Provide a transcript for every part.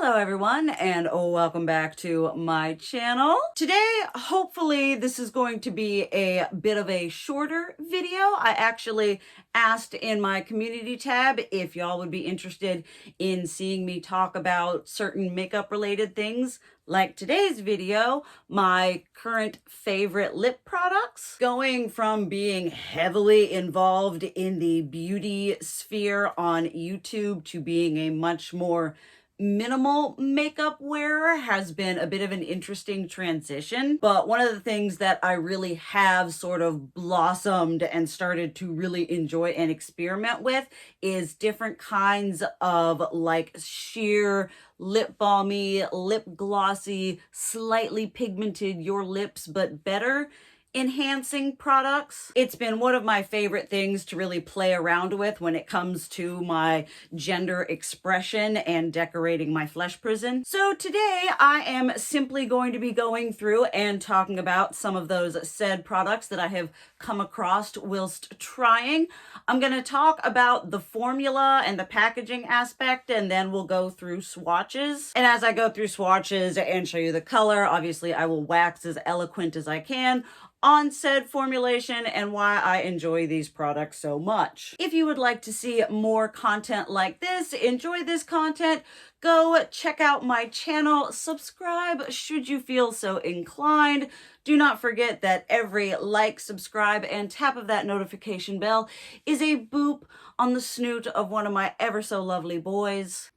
Hello everyone, and welcome back to my channel. Today, hopefully this is going to be a bit of a shorter video. I actually asked in my community tab if y'all would be interested in seeing me talk about certain makeup related things. Like today's video, my current favorite lip products. Going from being heavily involved in the beauty sphere on YouTube to being a much more minimal makeup wearer has been a bit of an interesting transition. But one of the things that I really have sort of blossomed and started to really enjoy and experiment with is different kinds of like sheer lip balmy, lip glossy, slightly pigmented your lips but better enhancing products. It's been one of my favorite things to really play around with when it comes to my gender expression and decorating my flesh prison. So today I am simply going to be going through and talking about some of those said products that I have come across whilst trying. I'm going to talk about the formula and the packaging aspect, and then we'll go through swatches. And as I go through swatches and show you the color, obviously I will wax as eloquent as I can on said formulation and why I enjoy these products so much. If you would like to see more content like this, enjoy this content, go check out my channel, subscribe should you feel so inclined. Do not forget that every like, subscribe, and tap of that notification bell is a boop on the snoot of one of my ever so lovely boys.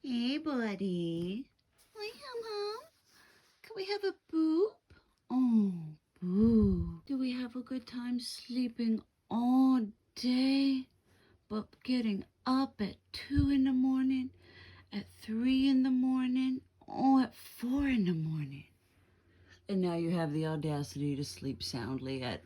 Hey buddy. Hi, Hum. Can we have a boop? Oh. Ooh, do we have a good time sleeping all day, but getting up at 2 in the morning, at 3 in the morning, or at 4 in the morning? And now you have the audacity to sleep soundly at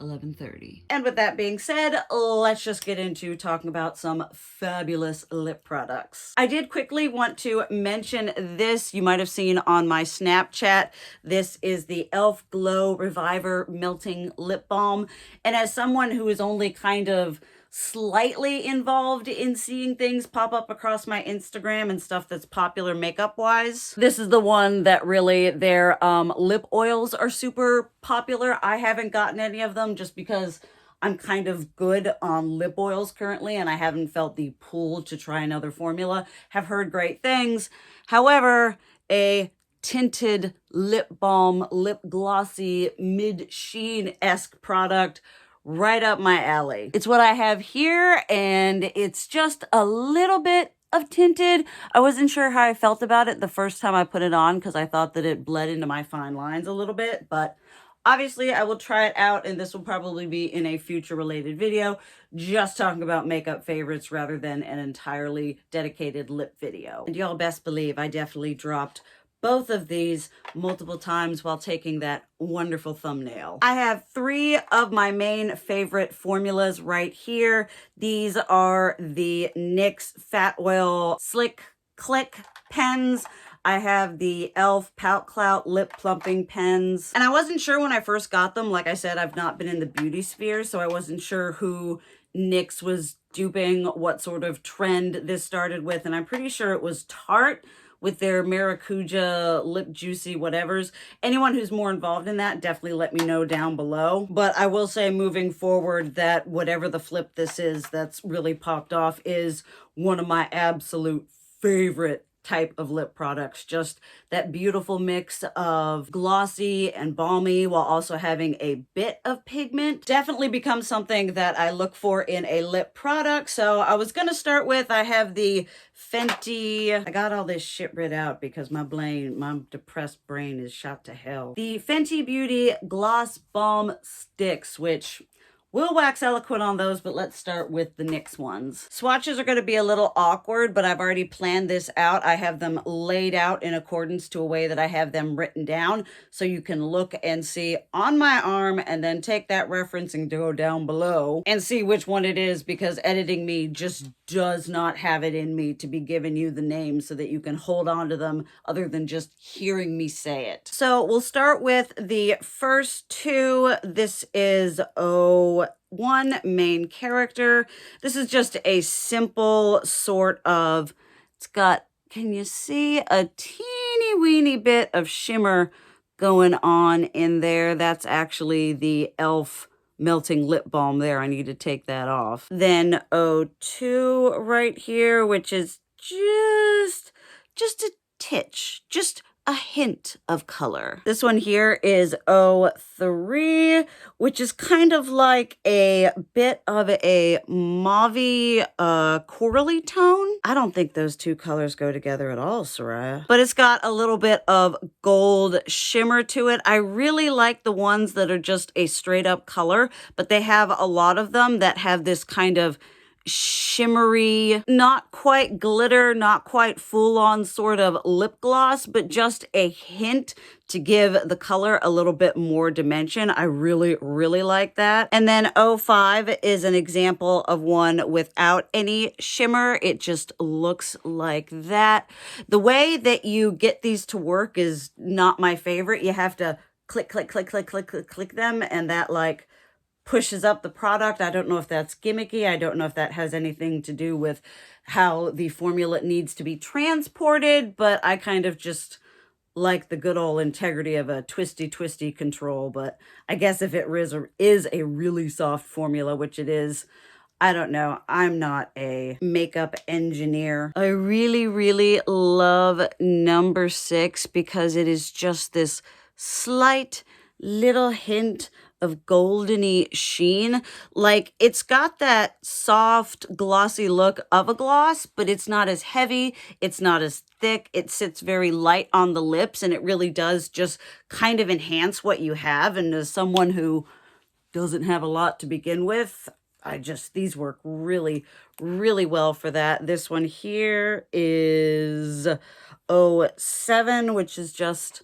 11:30. And with that being said, let's just get into talking about some fabulous lip products. I did quickly want to mention this. You might have seen on my Snapchat. This is the e.l.f. Glow Reviver Melting Lip Balm. And as someone who is only kind of slightly involved in seeing things pop up across my Instagram and stuff that's popular makeup wise, this is the one that really their lip oils are super popular. I haven't gotten any of them just because I'm kind of good on lip oils currently and I haven't felt the pull to try another formula. Have heard great things. However, a tinted lip balm, lip glossy, mid sheen-esque product right up my alley. It's what I have here, and it's just a little bit of tinted. I wasn't sure how I felt about it the first time I put it on because I thought that it bled into my fine lines a little bit, but obviously I will try it out, and this will probably be in a future related video, just talking about makeup favorites rather than an entirely dedicated lip video. And y'all best believe I definitely dropped both of these multiple times while taking that wonderful thumbnail. I have 3 of my main favorite formulas right here. These are the NYX Fat Oil Slick Click pens. I have the e.l.f. Pout Clout Lip Plumping pens. And I wasn't sure when I first got them. Like I said, I've not been in the beauty sphere, so I wasn't sure who NYX was duping, what sort of trend this started with. And I'm pretty sure it was Tarte with their maracuja lip juicy whatevers. Anyone who's more involved in that, definitely let me know down below. But I will say moving forward that whatever the flip this is that's really popped off is one of my absolute favorite type of lip products. Just that beautiful mix of glossy and balmy while also having a bit of pigment. Definitely becomes something that I look for in a lip product. So I was gonna start with, I have the Fenty, I got all this shit writ out because my depressed brain is shot to hell. The Fenty Beauty Gloss Balm Stix, which we'll wax eloquent on those, but let's start with the NYX ones. Swatches are going to be a little awkward, but I've already planned this out. I have them laid out in accordance to a way that I have them written down, so you can look and see on my arm and then take that reference and go down below and see which one it is, because editing me just does not have it in me to be giving you the names so that you can hold on to them other than just hearing me say it. So we'll start with the first 2. This is one main character. This is just a simple sort of, it's got can you see a teeny weeny bit of shimmer going on in there? That's actually the e.l.f. melting lip balm there. I need to take that off. Then O2 right here, which is just a titch, just a hint of color. This one here is O3, which is kind of like a bit of a mauve corally tone. I don't think those two colors go together at all, Soraya. But it's got a little bit of gold shimmer to it. I really like the ones that are just a straight up color, but they have a lot of them that have this kind of shimmery, not quite glitter, not quite full-on sort of lip gloss, but just a hint to give the color a little bit more dimension. I really, really like that. And then O5 is an example of one without any shimmer. It just looks like that. The way that you get these to work is not my favorite. You have to click, click, click, click, click, click, click them, and that like pushes up the product. I don't know if that's gimmicky. I don't know if that has anything to do with how the formula needs to be transported, but I kind of just like the good old integrity of a twisty control. But I guess if it is a really soft formula, which it is, I don't know. I'm not a makeup engineer. I really, really love number 6 because it is just this slight little hint of goldeny sheen. Like, it's got that soft glossy look of a gloss, but it's not as heavy, it's not as thick, it sits very light on the lips, and it really does just kind of enhance what you have. And as someone who doesn't have a lot to begin with, these work really, really well for that. This one here is O7, which is just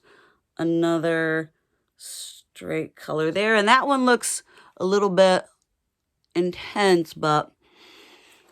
another straight color there. And that one looks a little bit intense, but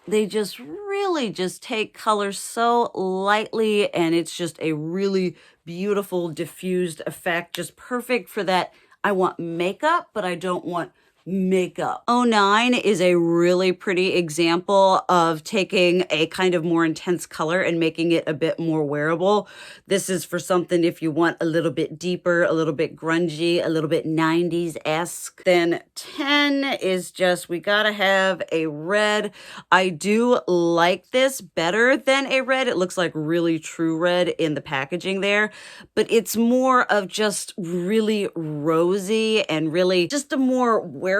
they just really just take color so lightly, and it's just a really beautiful diffused effect. Just perfect for that. I want makeup, but I don't want makeup. O9 is a really pretty example of taking a kind of more intense color and making it a bit more wearable. This is for something if you want a little bit deeper, a little bit grungy, a little bit 90s-esque. Then 10 is just, we gotta have a red. I do like this better than a red. It looks like really true red in the packaging there, but it's more of just really rosy and really just a more wearable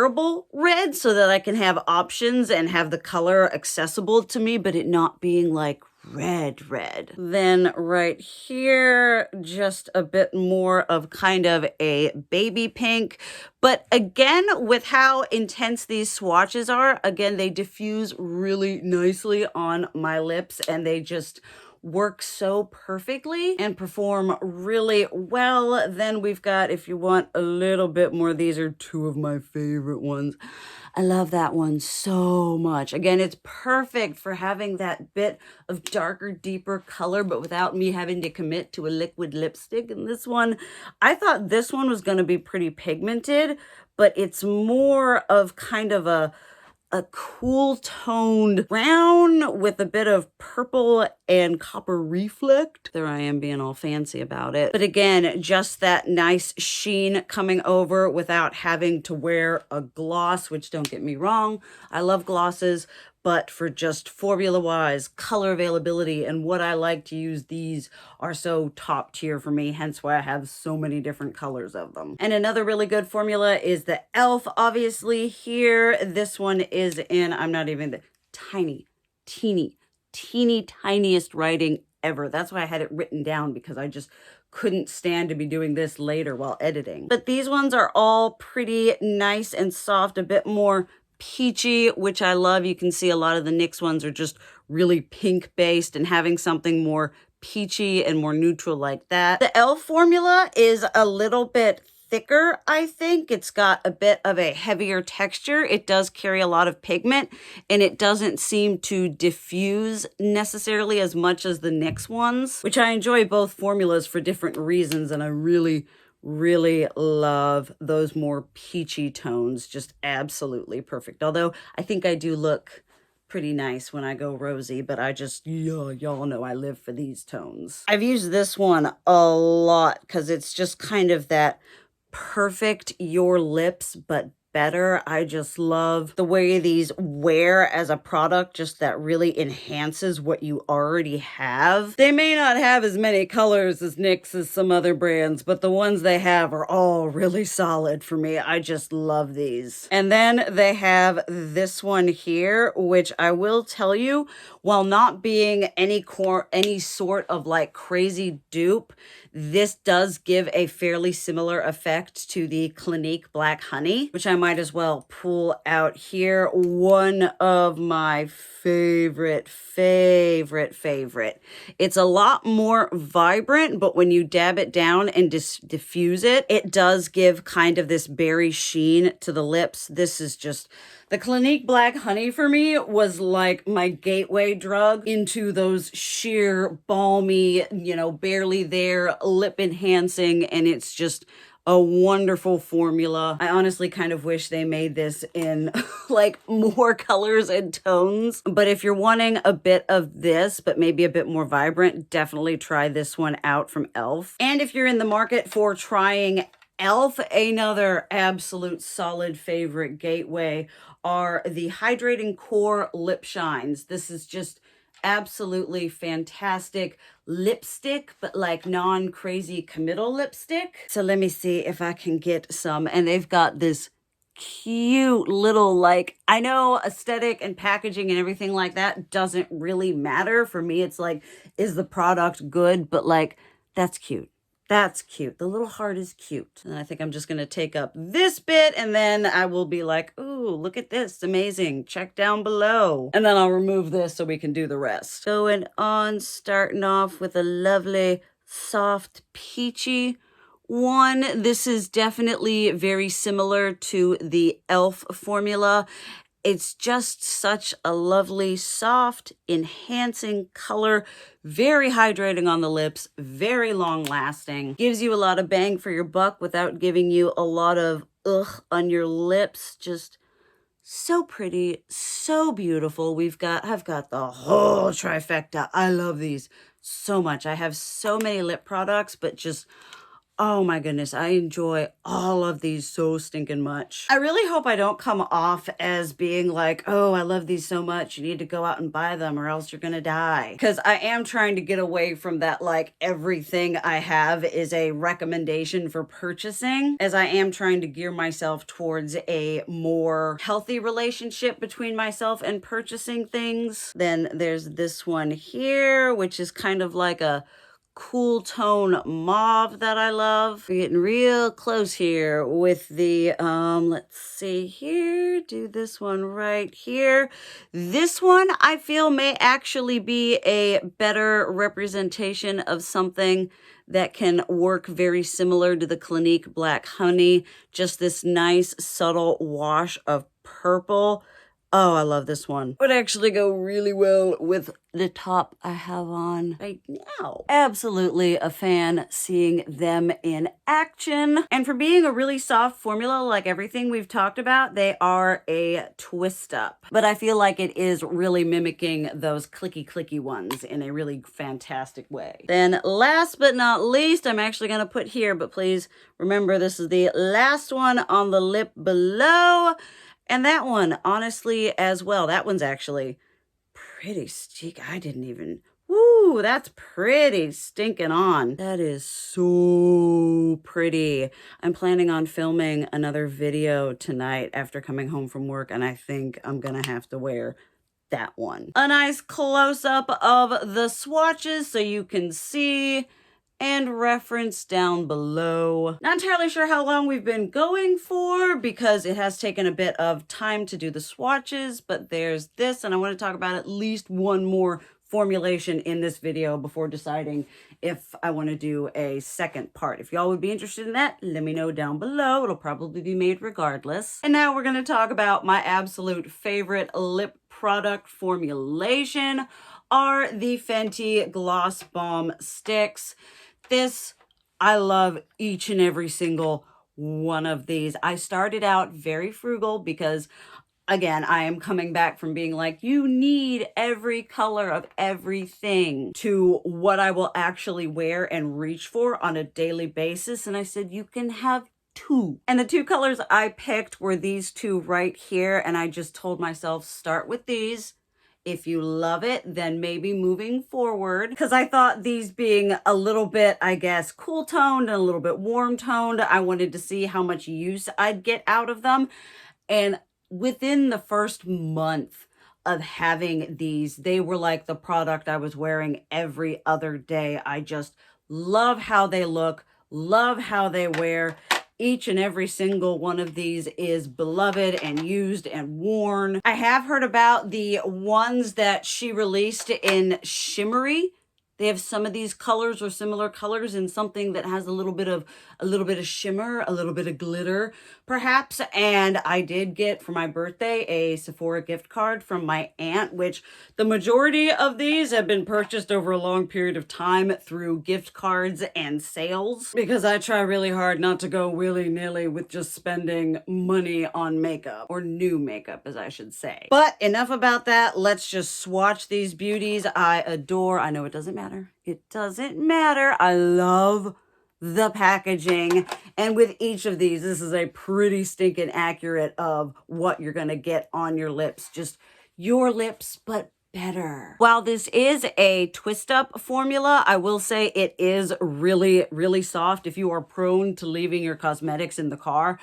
red, so that I can have options and have the color accessible to me, but it not being like red. Then right here, just a bit more of kind of a baby pink. But again, with how intense these swatches are, again, they diffuse really nicely on my lips, and they just work so perfectly and perform really well. Then we've got, if you want a little bit more, these are two of my favorite ones. I love that one so much. Again, it's perfect for having that bit of darker, deeper color, but without me having to commit to a liquid lipstick. And this one, I thought this one was going to be pretty pigmented, but it's more of kind of a cool toned brown with a bit of purple and copper reflect. There I am being all fancy about it. But again, just that nice sheen coming over without having to wear a gloss, which, don't get me wrong, I love glosses, but for just formula-wise, color availability, and what I like to use, these are so top tier for me, hence why I have so many different colors of them. And another really good formula is the e.l.f. Obviously here, this one is in, I'm not even the teeny tiniest writing ever. That's why I had it written down, because I just couldn't stand to be doing this later while editing. But these ones are all pretty nice and soft, a bit more peachy, which I love. You can see a lot of the NYX ones are just really pink based, and having something more peachy and more neutral like that. The e.l.f. formula is a little bit thicker, I think. It's got a bit of a heavier texture. It does carry a lot of pigment, and it doesn't seem to diffuse necessarily as much as the NYX ones, which I enjoy both formulas for different reasons, and I really love those more peachy tones. Just absolutely perfect. Although I think I do look pretty nice when I go rosy, but I just, yeah, y'all know I live for these tones. I've used this one a lot because it's just kind of that perfect your lips, but better. I just love the way these wear as a product, just that really enhances what you already have. They may not have as many colors as NYX as some other brands, but the ones they have are all really solid for me. I just love these. And then they have this one here, which I will tell you, while not being any sort of like crazy dupe, this does give a fairly similar effect to the Clinique Black Honey, which I might as well pull out here. One of my favorite. It's a lot more vibrant, but when you dab it down and diffuse it, it does give kind of this berry sheen to the lips. This is just... The Clinique Black Honey for me was like my gateway drug into those sheer, balmy, you know, barely there, lip enhancing, and it's just a wonderful formula. I honestly kind of wish they made this in like more colors and tones. But if you're wanting a bit of this, but maybe a bit more vibrant, definitely try this one out from e.l.f. And if you're in the market for trying e.l.f., another absolute solid favorite gateway are the Hydrating Core Lip Shines. This is just absolutely fantastic lipstick, but like non-crazy committal lipstick. So let me see if I can get some. And they've got this cute little, like, I know aesthetic and packaging and everything like that doesn't really matter. For me, it's like, is the product good? But like, that's cute. That's cute. The little heart is cute. And I think I'm just going to take up this bit and then I will be like, ooh, look at this. Amazing. Check down below. And then I'll remove this so we can do the rest. Going on, starting off with a lovely soft peachy one. This is definitely very similar to the e.l.f. formula. It's just such a lovely, soft, enhancing color, very hydrating on the lips, very long lasting. Gives you a lot of bang for your buck without giving you a lot of ugh on your lips. Just so pretty, so beautiful. I've got the whole trifecta. I love these so much. I have so many lip products, but just... oh my goodness, I enjoy all of these so stinking much. I really hope I don't come off as being like, oh, I love these so much, you need to go out and buy them or else you're gonna die. Because I am trying to get away from that, like, everything I have is a recommendation for purchasing, as I am trying to gear myself towards a more healthy relationship between myself and purchasing things. Then there's this one here, which is kind of like a cool tone mauve that I love. We're getting real close here with the, let's see here, do this one right here. This one I feel may actually be a better representation of something that can work very similar to the Clinique Black Honey. Just this nice subtle wash of purple. Oh, I love this one. Would actually go really well with the top I have on right now. Absolutely a fan seeing them in action. And for being a really soft formula, like everything we've talked about, they are a twist up. But I feel like it is really mimicking those clicky ones in a really fantastic way. Then last but not least, I'm actually going to put here, but please remember this is the last one on the lip below. And that one, honestly, as well, that one's actually pretty sticky. I didn't even, woo, that's pretty stinking on. That is so pretty. I'm planning on filming another video tonight after coming home from work, and I think I'm gonna have to wear that one. A nice close-up of the swatches so you can see and reference down below. Not entirely sure how long we've been going for because it has taken a bit of time to do the swatches, but there's this, and I want to talk about at least one more formulation in this video before deciding if I want to do a second part. If y'all would be interested in that, let me know down below. It'll probably be made regardless. And now we're going to talk about my absolute favorite lip product formulation are the Fenty Gloss Bomb Stix. This, I love each and every single one of these. I started out very frugal because Again, I am coming back from being like, you need every color of everything, to what I will actually wear and reach for on a daily basis. And I said, you can have two. And the two colors I picked were these two right here. And I just told myself, start with these. If you love it, then maybe moving forward. Because I thought these being a little bit, I guess, cool toned and a little bit warm toned, I wanted to see how much use I'd get out of them. And within the first month of having these, they were like the product I was wearing every other day. I just love how they look, love how they wear. Each and every single one of these is beloved and used and worn. I have heard about the ones that she released in shimmery. They have some of these colors or similar colors in something that has a little bit of shimmer, a little bit of glitter, perhaps. And I did get for my birthday a Sephora gift card from my aunt, which the majority of these have been purchased over a long period of time through gift cards and sales, because I try really hard not to go willy-nilly with just spending money on makeup, or new makeup, as I should say. But enough about that. Let's just swatch these beauties. I adore, I know it doesn't matter. It doesn't matter. I love the packaging. And with each of these, this is a pretty stinking accurate of what you're going to get on your lips. Just your lips, but better. While this is a twist up formula, I will say it is really, really soft if you are prone to leaving your cosmetics in the car.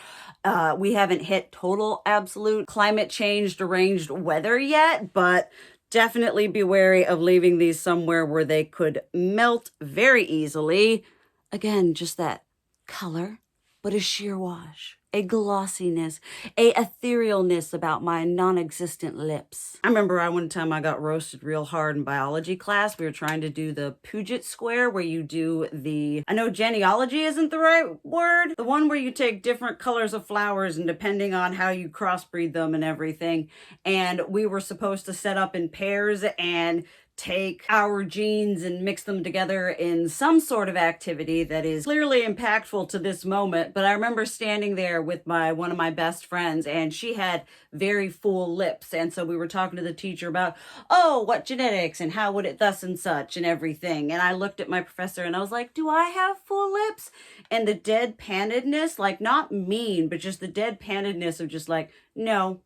We haven't hit total absolute climate change deranged weather yet, but definitely be wary of leaving these somewhere where they could melt very easily. Again, just that color, but a sheer wash, a glossiness, a etherealness about my non-existent lips. I remember one time I got roasted real hard in biology class. We were trying to do the Puget Square, where you do the, I know genealogy isn't the right word, the one where you take different colors of flowers and depending on how you crossbreed them and everything. And we were supposed to set up in pairs and take our genes and mix them together in some sort of activity that is clearly impactful to this moment. But I remember standing there with one of my best friends, and she had very full lips. And so we were talking to the teacher about, oh, what genetics and how would it thus and such and everything. And I looked at my professor and I was like, do I have full lips? And the deadpannedness, like not mean, but just the deadpannedness of just like, no.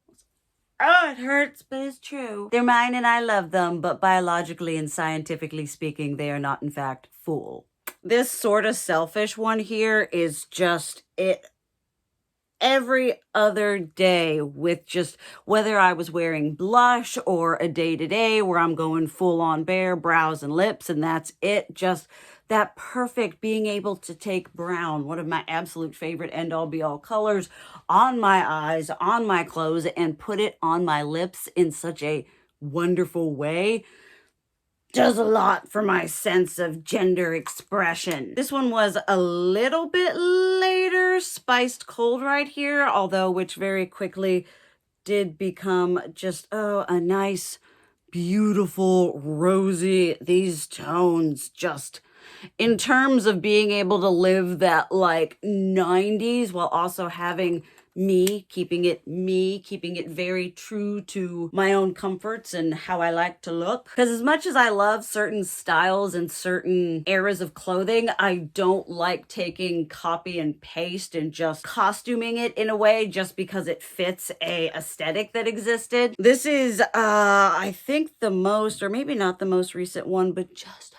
Oh, it hurts, but it's true. They're mine and I love them, but biologically and scientifically speaking, they are not in fact full. This Sorta Selfish one here is just it every other day, with just whether I was wearing blush or a day-to-day where I'm going full on bare brows and lips and that's it. Just that perfect being able to take brown, one of my absolute favorite end all be all colors, on my eyes, on my clothes, and put it on my lips in such a wonderful way. Does a lot for my sense of gender expression. This one was a little bit later, Spiced Cold right here, although which very quickly did become just, oh, a nice, beautiful, rosy, these tones just, in terms of being able to live that like 90s while also having keeping it very true to my own comforts and how I like to look. Because as much as I love certain styles and certain eras of clothing, I don't like taking copy and paste and just costuming it in a way just because it fits a aesthetic that existed. This is, I think the most, or maybe not the most recent one, but just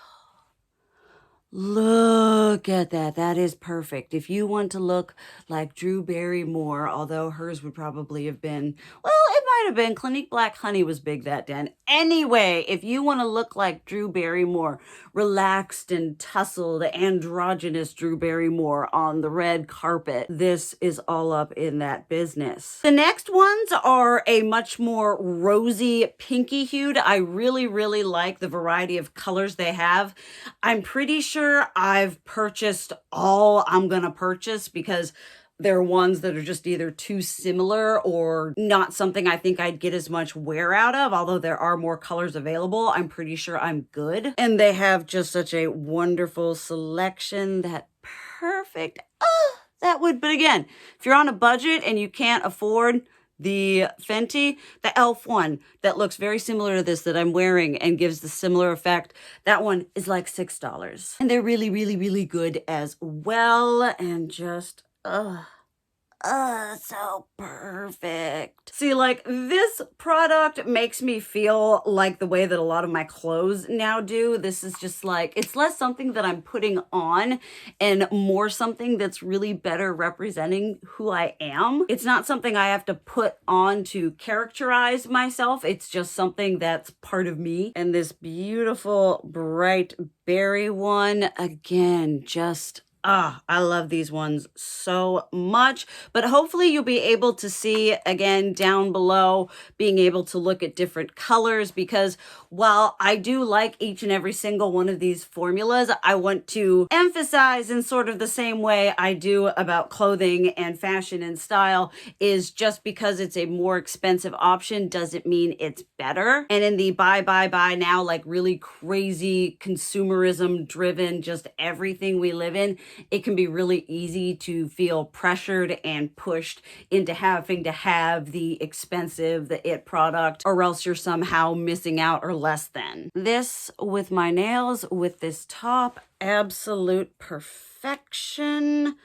look at that. That is perfect. If you want to look like Drew Barrymore, although hers would probably have been, well, it might have been. Clinique Black Honey was big that day. Anyway, if you want to look like Drew Barrymore, relaxed and tussled, androgynous Drew Barrymore on the red carpet, this is all up in that business. The next ones are a much more rosy, pinky hued. I really, really like the variety of colors they have. I'm pretty sure I've purchased all I'm gonna purchase because they're ones that are just either too similar or not something I think I'd get as much wear out of. Although there are more colors available, I'm pretty sure I'm good. And they have just such a wonderful selection. That perfect, but again, if you're on a budget and you can't afford The Fenty, the e.l.f. one that looks very similar to this that I'm wearing and gives the similar effect, that one is like $6. And they're really, really, really good as well. And just, so perfect. See, like, this product makes me feel like the way that a lot of my clothes now do. This is just like, it's less something that I'm putting on and more something that's really better representing who I am. It's not something I have to put on to characterize myself. It's just something that's part of me. And this beautiful bright berry one, again, just I love these ones so much, but hopefully you'll be able to see again down below, being able to look at different colors, because while I do like each and every single one of these formulas, I want to emphasize in sort of the same way I do about clothing and fashion and style, is just because it's a more expensive option doesn't mean it's better. And in the buy now, like really crazy consumerism driven, just everything we live in, it can be really easy to feel pressured and pushed into having to have the expensive, the it product, or else you're somehow missing out or less than. This with my nails, with this top, absolute perfection.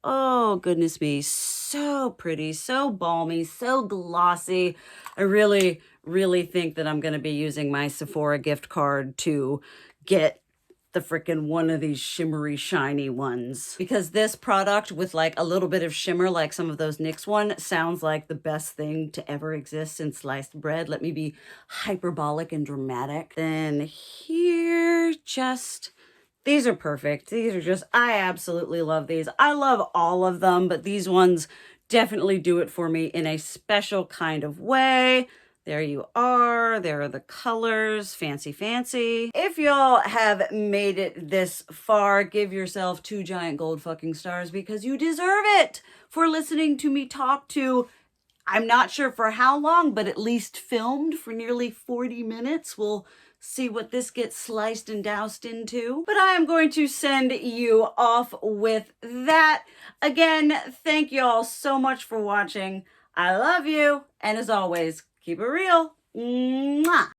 Oh, goodness me. So pretty, so balmy, so glossy. I really, really think that I'm going to be using my Sephora gift card to get the freaking one of these shimmery, shiny ones. Because this product with like a little bit of shimmer, like some of those NYX one, sounds like the best thing to ever exist in sliced bread. Let me be hyperbolic and dramatic. Then here, just... these are perfect. These are just, I absolutely love these. I love all of them, but these ones definitely do it for me in a special kind of way. There you are. There are the colors. Fancy, fancy. If y'all have made it this far, give yourself 2 giant gold fucking stars, because you deserve it for listening to me talk to, I'm not sure for how long, but at least filmed for nearly 40 minutes. We'll see what this gets sliced and doused into. But I am going to send you off with that. Again, thank you all so much for watching. I love you. And as always, keep it real. Mwah.